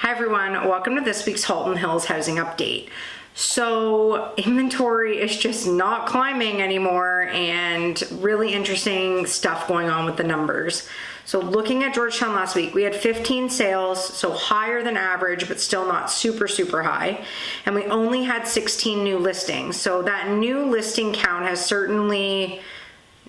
Hi everyone, welcome to this week's Halton Hills housing update. So inventory is just not climbing anymore, and really interesting stuff going on with the numbers. So looking at Georgetown last week, we had 15 sales, so higher than average, but still not super high. And we only had 16 new listings. So that new listing count has certainly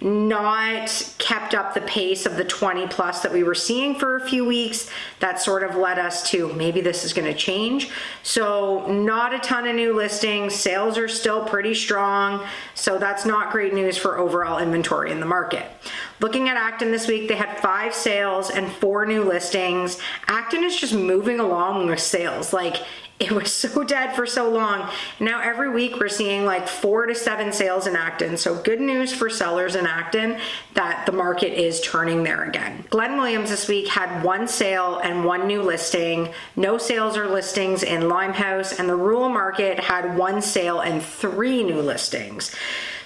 not kept up the pace of the 20 plus that we were seeing for a few weeks. That sort of led us to maybe this is going to change. So not a ton of new listings. Sales are still pretty strong. So that's not great news for overall inventory in the market. Looking at Acton this week, they had 5 sales and 4 new listings. Acton is just moving along with sales. Like, it was so dead for so long. Now every week we're seeing like 4 to 7 sales in Acton. So good news for sellers in Acton that the market is turning there again. Glen Williams this week had 1 sale and 1 new listing. No sales or listings in Limehouse, and the rural market had 1 sale and 3 new listings.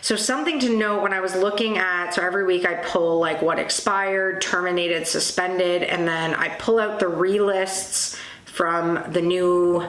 So something to note when I was looking at, so every week I pull like what expired, terminated, suspended, and then I pull out the relists from the new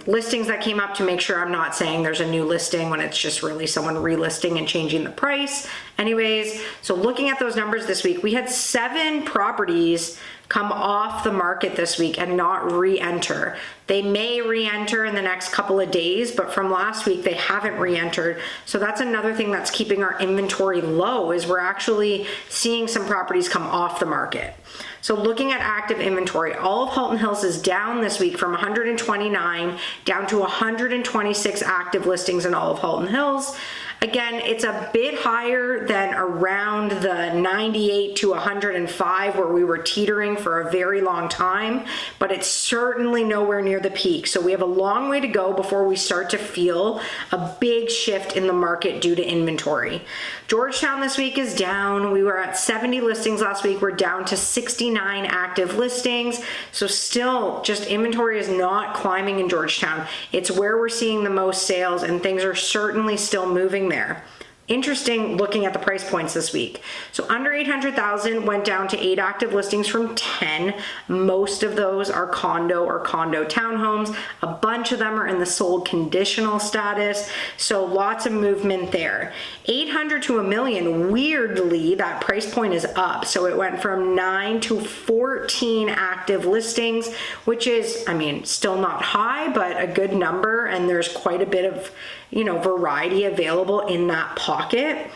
listings that came up to make sure I'm not saying there's a new listing when it's just really someone relisting and changing the price. Anyways, so looking at those numbers this week, we had 7 properties come off the market this week and not re-enter. They may re-enter in the next couple of days, but from last week they haven't re-entered. So that's another thing that's keeping our inventory low, is we're actually seeing some properties come off the market. So looking at active inventory, all of Halton Hills is down this week from 129 down to 126 active listings in all of Halton Hills. Again, it's a bit higher than around the 98 to 105 where we were teetering for a very long time, but it's certainly nowhere near the peak. So we have a long way to go before we start to feel a big shift in the market due to inventory. Georgetown this week is down. We were at 70 listings last week. We're down to 69 active listings. So still, just inventory is not climbing in Georgetown. It's where we're seeing the most sales, and things are certainly still moving there. Interesting looking at the price points this week. So under 800,000 went down to 8 active listings from 10. Most of those are condo or condo townhomes. A bunch of them are in the sold conditional status. So lots of movement there. 800 to $1 million, weirdly, that price point is up. So it went from 9 to 14 active listings, which is, I mean, still not high, but a good number. And there's quite a bit of, variety available in that pocket.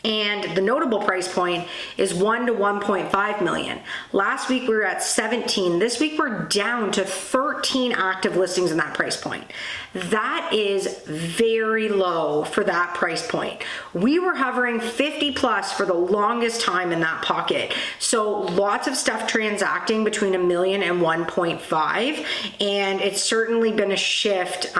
And the notable price point is 1 to 1.5 million. Last week we were at 17. This week we're down to 13 active listings in that price point. That is very low for that price point. We were hovering 50 plus for the longest time in that pocket. So lots of stuff transacting between $1 million and 1.5. And it's certainly been a shift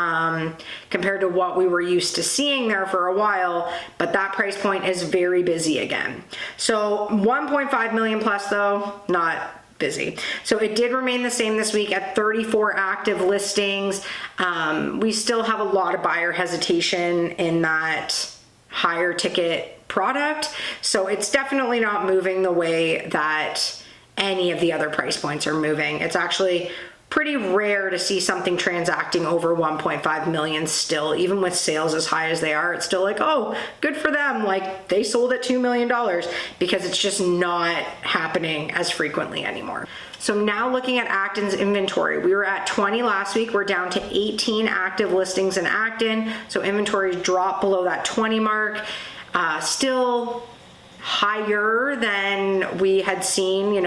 compared to what we were used to seeing there for a while, but that price point is very busy again. So 1.5 million plus though, not busy. So it did remain the same this week at 34 active listings. We still have a lot of buyer hesitation in that higher ticket product. So it's definitely not moving the way that any of the other price points are moving. It's actually pretty rare to see something transacting over 1.5 million still, even with sales as high as they are. It's still like, oh, good for them. Like, they sold at $2 million, because it's just not happening as frequently anymore. So now looking at Acton's inventory, we were at 20 last week. We're down to 18 active listings in Acton. So inventory dropped below that 20 mark. Still higher than we had seen,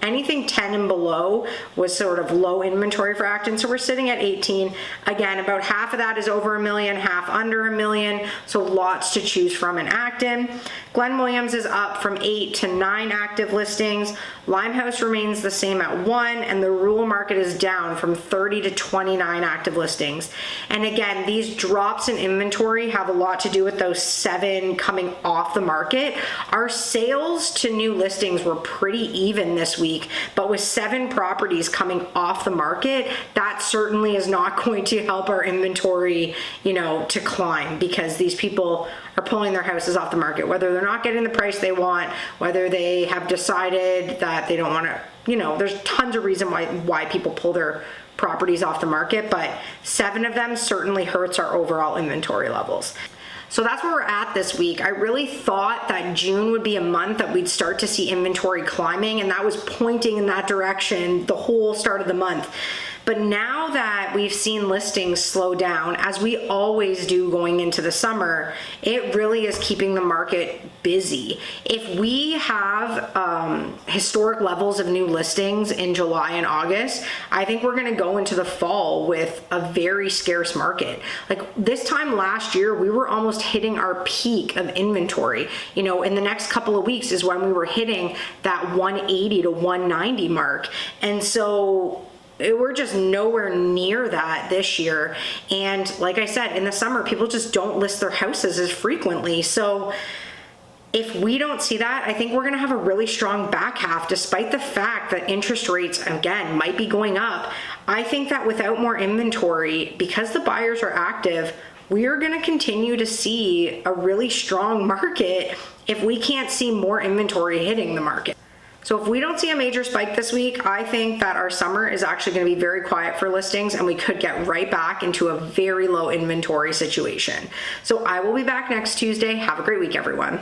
anything 10 and below was sort of low inventory for Acton. So we're sitting at 18. Again, about half of that is over $1 million, half under $1 million. So lots to choose from in Acton. Glen Williams is up from 8 to 9 active listings. Limehouse remains the same at 1, and the rural market is down from 30 to 29 active listings. And again, these drops in inventory have a lot to do with those 7 coming off the market. Our sales to new listings were pretty even this week, but with 7 properties coming off the market, that certainly is not going to help our inventory, to climb, because these people are pulling their houses off the market, whether they're not getting the price they want, whether they have decided that they don't want to there's tons of reason why people pull their properties off the market, but 7 of them certainly hurts our overall inventory levels. So that's where we're at this week. I really thought that June would be a month that we'd start to see inventory climbing, and that was pointing in that direction the whole start of the month. But now that we've seen listings slow down, as we always do going into the summer, it really is keeping the market busy. If we have historic levels of new listings in July and August, I think we're gonna go into the fall with a very scarce market. Like this time last year, we were almost hitting our peak of inventory. In the next couple of weeks is when we were hitting that 180 to 190 mark. And so we're just nowhere near that this year. And like I said, in the summer, people just don't list their houses as frequently. So if we don't see that, I think we're gonna have a really strong back half, despite the fact that interest rates, again, might be going up. I think that without more inventory, because the buyers are active, we are gonna continue to see a really strong market if we can't see more inventory hitting the market. So if we don't see a major spike this week, I think that our summer is actually going to be very quiet for listings, and we could get right back into a very low inventory situation. So I will be back next Tuesday. Have a great week, everyone.